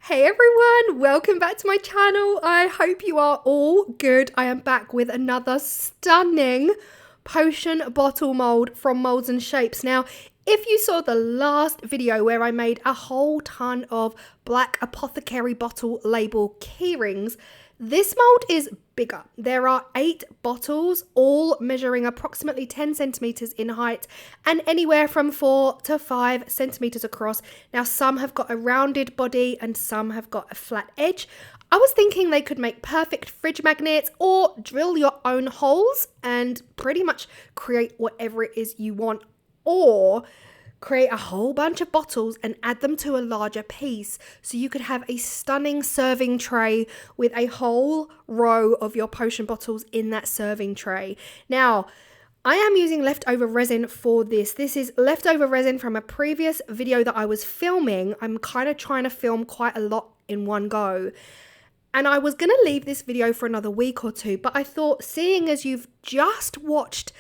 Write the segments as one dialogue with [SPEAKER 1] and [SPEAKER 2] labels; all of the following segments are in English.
[SPEAKER 1] Hey everyone, welcome back to my channel. I hope you are all good. I am back with another stunning potion bottle mold from Molds and Shapes. Now, if you saw the last video where I made a whole ton of black apothecary bottle label keyrings, this mold is bigger. There are 8 bottles, all measuring approximately 10 centimeters in height and anywhere from 4 to 5 centimeters across. Now, some have got a rounded body and some have got a flat edge. I was thinking they could make perfect fridge magnets or drill your own holes and pretty much create whatever it is you want, or create a whole bunch of bottles and add them to a larger piece so you could have a stunning serving tray with a whole row of your potion bottles in that serving tray. Now, I am using leftover resin for this. This is leftover resin from a previous video that I was filming. I'm kind of trying to film quite a lot in one go. And I was going to leave this video for another week or two, but I thought, seeing as you've just watched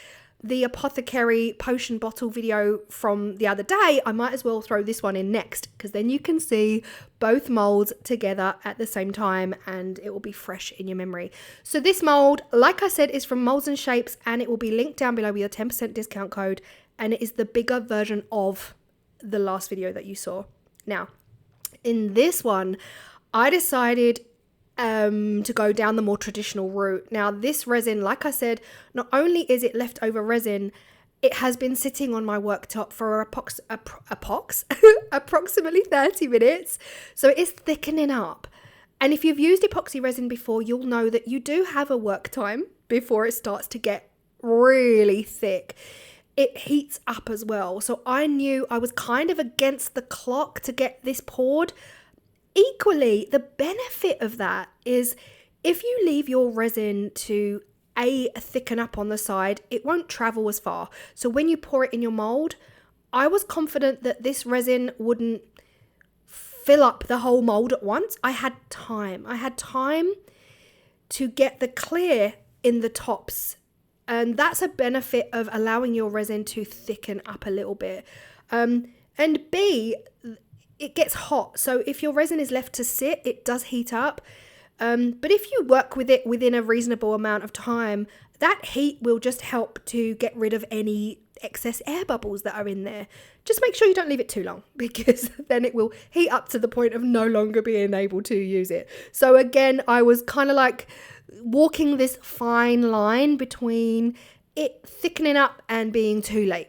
[SPEAKER 1] the apothecary potion bottle video from the other day, I might as well throw this one in next, because then you can see both molds together at the same time and it will be fresh in your memory. So this mold, like I said, is from Molds and Shapes, and it will be linked down below with a 10% discount code, and it is the bigger version of the last video that you saw. Now, in this one, I decided to go down the more traditional route. Now, this resin, like I said, not only is it leftover resin, it has been sitting on my worktop for approximately 30 minutes. So it is thickening up. And if you've used epoxy resin before, you'll know that you do have a work time before it starts to get really thick. It heats up as well. So I knew I was kind of against the clock to get this poured. Equally, the benefit of that is if you leave your resin to thicken up on the side, it won't travel as far. So when you pour it in your mold, I was confident that this resin wouldn't fill up the whole mold at once. I had time. I had time to get the clear in the tops. And that's a benefit of allowing your resin to thicken up a little bit. And B, it gets hot. So if your resin is left to sit, it does heat up. But if you work with it within a reasonable amount of time, that heat will just help to get rid of any excess air bubbles that are in there. Just make sure you don't leave it too long, because then it will heat up to the point of no longer being able to use it. So again, I was kind of like walking this fine line between it thickening up and being too late.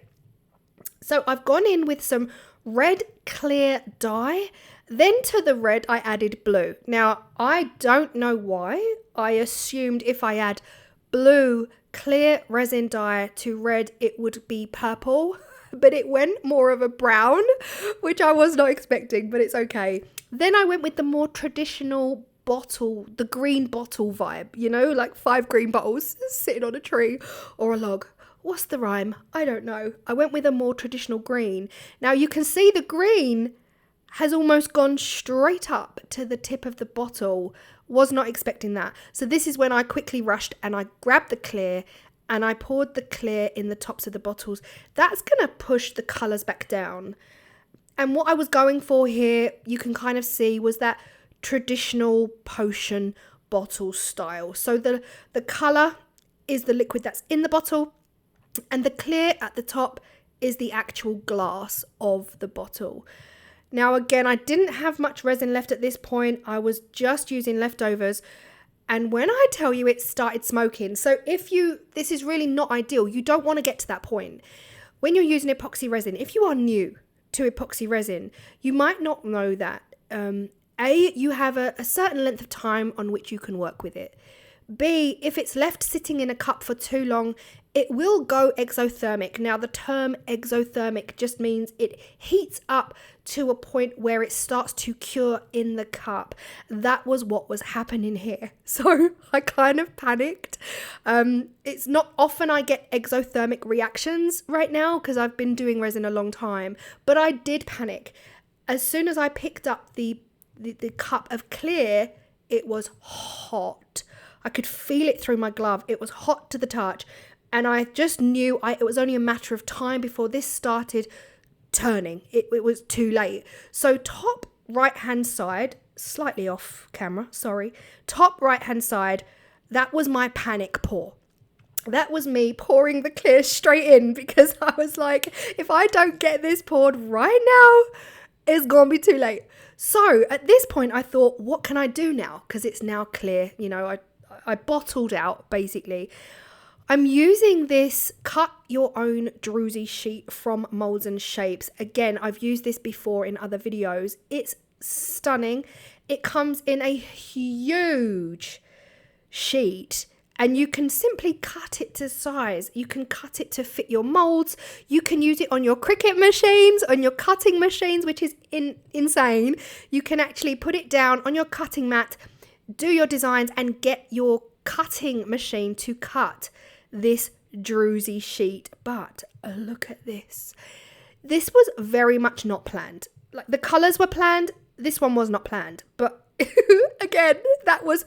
[SPEAKER 1] So I've gone in with some red clear dye. Then to the red I added blue. Now, I don't know why. I assumed if I add blue clear resin dye to red it would be purple, but it went more of a brown, which I was not expecting, but it's okay. Then I went with the more traditional bottle, the green bottle vibe, you know, like 5 green bottles sitting on a tree or a log. What's the rhyme? I don't know. I went with a more traditional green. Now you can see the green has almost gone straight up to the tip of the bottle. Was not expecting that. So this is when I quickly rushed and I grabbed the clear and I poured the clear in the tops of the bottles. That's going to push the colours back down. And what I was going for here, you can kind of see, was that traditional potion bottle style. So the colour is the liquid that's in the bottle, and the clear at the top is the actual glass of the bottle. Now, again, I didn't have much resin left at this point. I was just using leftovers. And when I tell you it started smoking, so this is really not ideal. You don't want to get to that point. When you're using epoxy resin, if you are new to epoxy resin, you might not know that. You have a certain length of time on which you can work with it. B, if it's left sitting in a cup for too long, it will go exothermic. Now, the term exothermic just means it heats up to a point where it starts to cure in the cup. That was what was happening here. So I kind of panicked. It's not often I get exothermic reactions right now because I've been doing resin a long time, but I did panic. As soon as I picked up the cup of clear, it was hot. I could feel it through my glove. It was hot to the touch. And I just knew it was only a matter of time before this started turning. It was too late. So top right hand side, slightly off camera, sorry. Top right hand side, that was my panic pour. That was me pouring the clear straight in because I was like, if I don't get this poured right now, it's gonna be too late. So at this point I thought, what can I do now? Because it's now clear, you know, I bottled out basically. I'm using this cut your own druzy sheet from Molds and Shapes. Again, I've used this before in other videos. It's stunning. It comes in a huge sheet and you can simply cut it to size. You can cut it to fit your molds. You can use it on your Cricut machines, on your cutting machines, which is insane. You can actually put it down on your cutting mat, do your designs and get your cutting machine to cut this druzy sheet. But look at this. This was very much not planned. Like the colors were planned. This one was not planned, but again, that was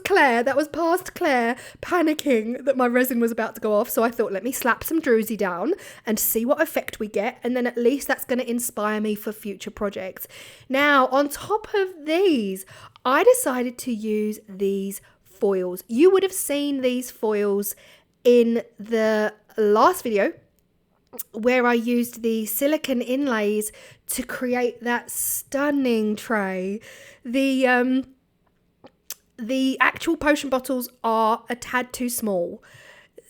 [SPEAKER 1] Claire. That was past Claire panicking that my resin was about to go off. So I thought, let me slap some druzy down and see what effect we get. And then at least that's going to inspire me for future projects. Now, on top of these, I decided to use these foils. You would have seen these foils in the last video where I used the silicone inlays to create that stunning tray. The actual potion bottles are a tad too small.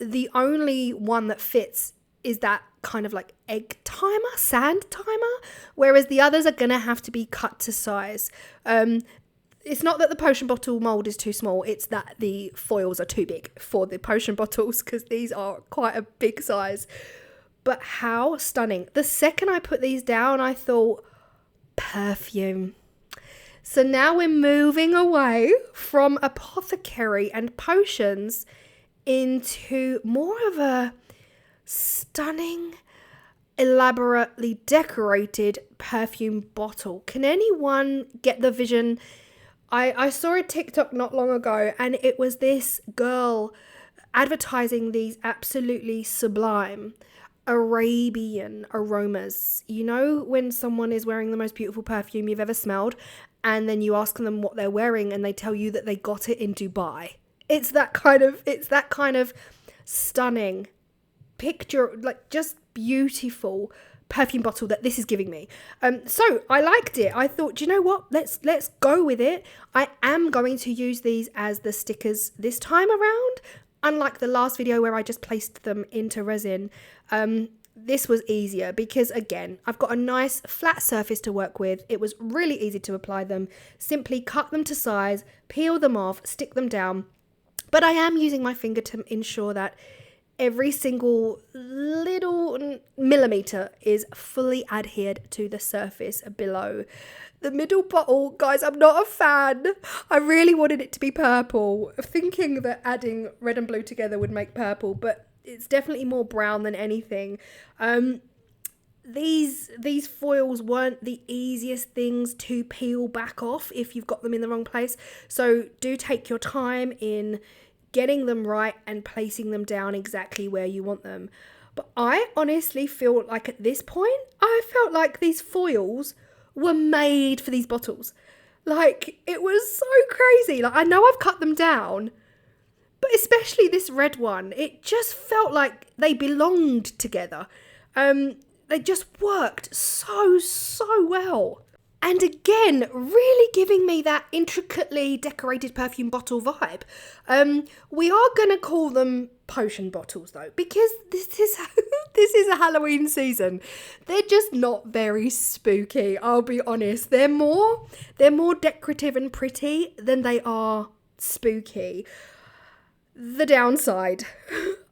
[SPEAKER 1] The only one that fits is that kind of like egg timer, sand timer, whereas the others are gonna have to be cut to size. It's not that the potion bottle mold is too small, it's that the foils are too big for the potion bottles because these are quite a big size. But how stunning. The second I put these down, I thought, perfume. So now we're moving away from apothecary and potions into more of a stunning, elaborately decorated perfume bottle. Can anyone get the vision? I saw a TikTok not long ago and it was this girl advertising these absolutely sublime Arabian aromas. You know when someone is wearing the most beautiful perfume you've ever smelled and then you ask them what they're wearing and they tell you that they got it in Dubai. It's that kind of stunning picture, like just beautiful perfume bottle that this is giving me. So I liked it. I thought, do you know what? Let's go with it. I am going to use these as the stickers this time around. Unlike the last video where I just placed them into resin, this was easier because, again, I've got a nice flat surface to work with. It was really easy to apply them. Simply cut them to size, peel them off, stick them down. But I am using my finger to ensure that every single little millimeter is fully adhered to the surface below. The middle bottle, guys, I'm not a fan. I really wanted it to be purple, thinking that adding red and blue together would make purple, but it's definitely more brown than anything. These foils weren't the easiest things to peel back off if you've got them in the wrong place. So do take your time in getting them right and placing them down exactly where you want them. But I honestly feel like at this point, I felt like these foils were made for these bottles. Like, it was so crazy. Like, I know I've cut them down, but especially this red one, it just felt like they belonged together. They just worked so well. And again, really giving me that intricately decorated perfume bottle vibe. We are going to call them potion bottles though, because this is a Halloween season. They're just not very spooky, I'll be honest. They're more decorative and pretty than they are spooky. The downside,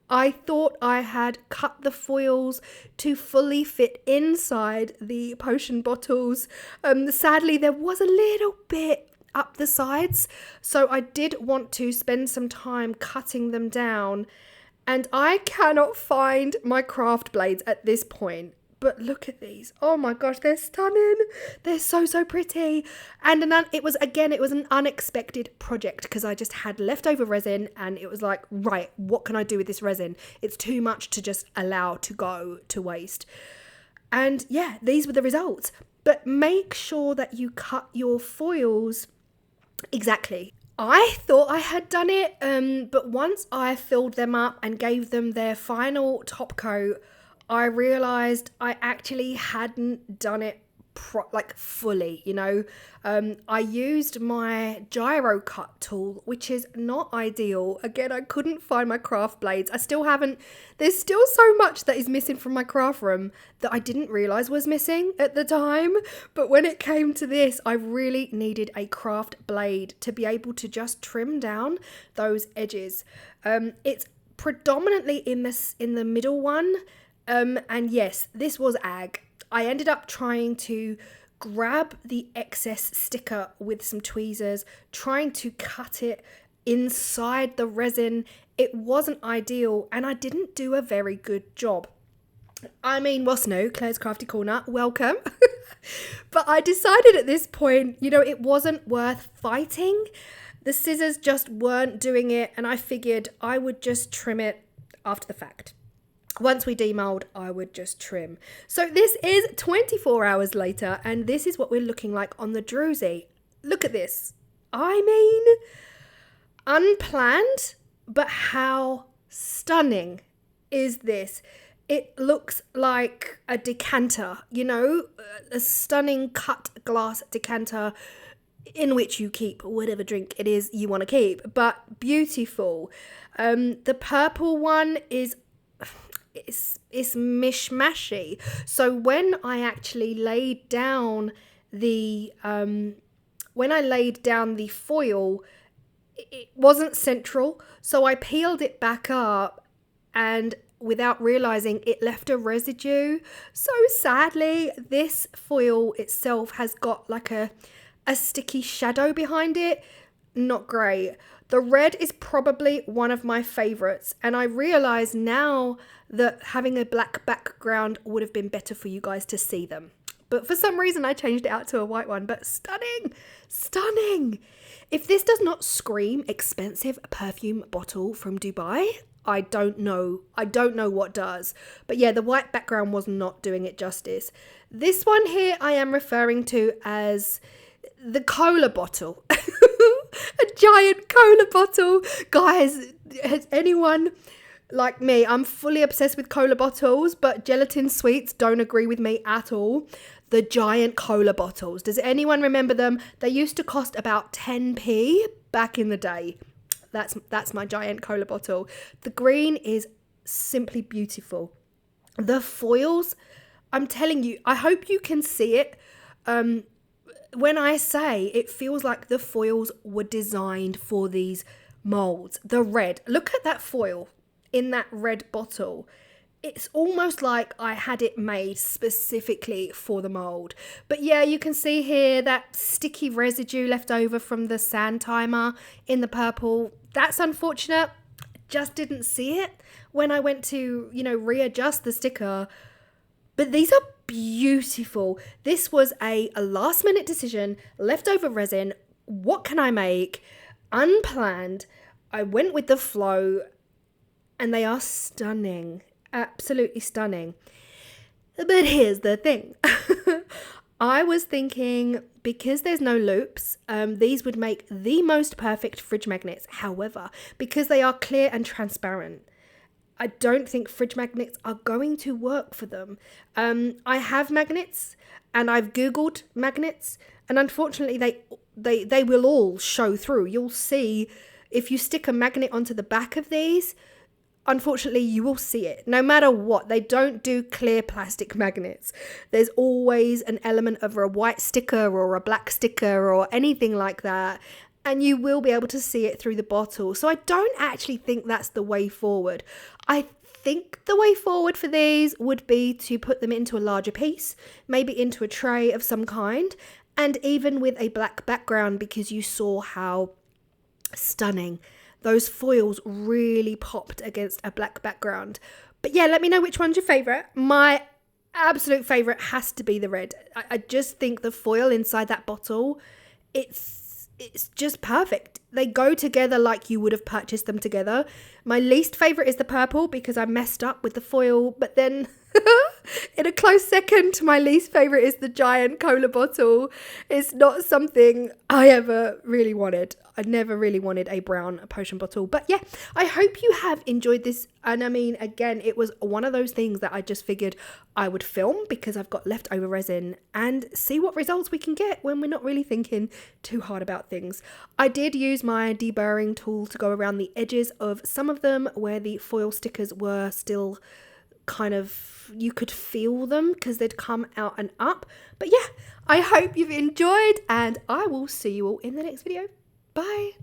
[SPEAKER 1] I thought I had cut the foils to fully fit inside the potion bottles. Sadly, there was a little bit up the sides, so I did want to spend some time cutting them down, and I cannot find my craft blades at this point. But look at these. Oh my gosh, they're stunning. They're so pretty. And it was an unexpected project because I just had leftover resin and it was like, right, what can I do with this resin? It's too much to just allow to go to waste. And yeah, these were the results. but make sure that you cut your foils exactly. I thought I had done it, but once I filled them up and gave them their final top coat, I realized I actually hadn't done it fully, you know. I used my gyro cut tool, which is not ideal. Again, I couldn't find my craft blades. There's still so much that is missing from my craft room that I didn't realize was missing at the time. But when it came to this, I really needed a craft blade to be able to just trim down those edges. It's predominantly in the middle one. And yes, this was ag. I ended up trying to grab the excess sticker with some tweezers, trying to cut it inside the resin. It wasn't ideal, and I didn't do a very good job. I mean, what's new? Claire's Crafty Corner, welcome. But I decided at this point, you know, it wasn't worth fighting. The scissors just weren't doing it, and I figured I would just trim it after the fact. Once we demold, I would just trim. So this is 24 hours later, and this is what we're looking like on the druzy. Look at this. I mean, unplanned, but how stunning is this? It looks like a decanter, you know, a stunning cut glass decanter in which you keep whatever drink it is you want to keep, but beautiful. The purple one is... It's mishmashy. So when I actually laid down the foil, it wasn't central. So I peeled it back up, and without realizing, it left a residue. So sadly, this foil itself has got like a sticky shadow behind it. Not great. The red is probably one of my favorites, and I realize now that having a black background would have been better for you guys to see them. But for some reason I changed it out to a white one, but stunning, stunning. If this does not scream expensive perfume bottle from Dubai, I don't know what does. But yeah, the white background was not doing it justice. This one here I am referring to as the cola bottle. A giant cola bottle. Guys, has anyone like me? I'm fully obsessed with cola bottles, but gelatin sweets don't agree with me at all. The giant cola bottles. Does anyone remember them? They used to cost about 10p back in the day. That's my giant cola bottle. The green is simply beautiful. The foils, I'm telling you, I hope you can see it. When I say it feels like the foils were designed for these molds. The red, look at that foil in that red bottle. It's almost like I had it made specifically for the mold. But yeah, you can see here that sticky residue left over from the sand timer in the purple. That's unfortunate. Just didn't see it when I went to, you know, readjust the sticker. But these are beautiful. This was a last minute decision, leftover resin. What can I make? Unplanned. I went with the flow, and they are stunning. Absolutely stunning. But here's the thing. I was thinking, because there's no loops, these would make the most perfect fridge magnets. However, because they are clear and transparent, I don't think fridge magnets are going to work for them. I have magnets, and I've Googled magnets, and unfortunately they will all show through. You'll see if you stick a magnet onto the back of these, unfortunately you will see it. No matter what, they don't do clear plastic magnets. There's always an element of a white sticker or a black sticker or anything like that, and you will be able to see it through the bottle. So I don't actually think that's the way forward. I think the way forward for these would be to put them into a larger piece, maybe into a tray of some kind, and even with a black background, because you saw how stunning those foils really popped against a black background. But yeah, let me know which one's your favourite. My absolute favourite has to be the red. I just think the foil inside that bottle, it's just perfect. They go together like you would have purchased them together. My least favourite is the purple because I messed up with the foil, but then In a close second, my least favourite is the giant cola bottle. It's not something I ever really wanted. I never really wanted a brown potion bottle. But yeah, I hope you have enjoyed this. And I mean, again, it was one of those things that I just figured I would film because I've got leftover resin and see what results we can get when we're not really thinking too hard about things. I did use my deburring tool to go around the edges of some of them where the foil stickers were still kind of, you could feel them because they'd come out and up. But yeah, I hope you've enjoyed and I will see you all in the next video. Bye.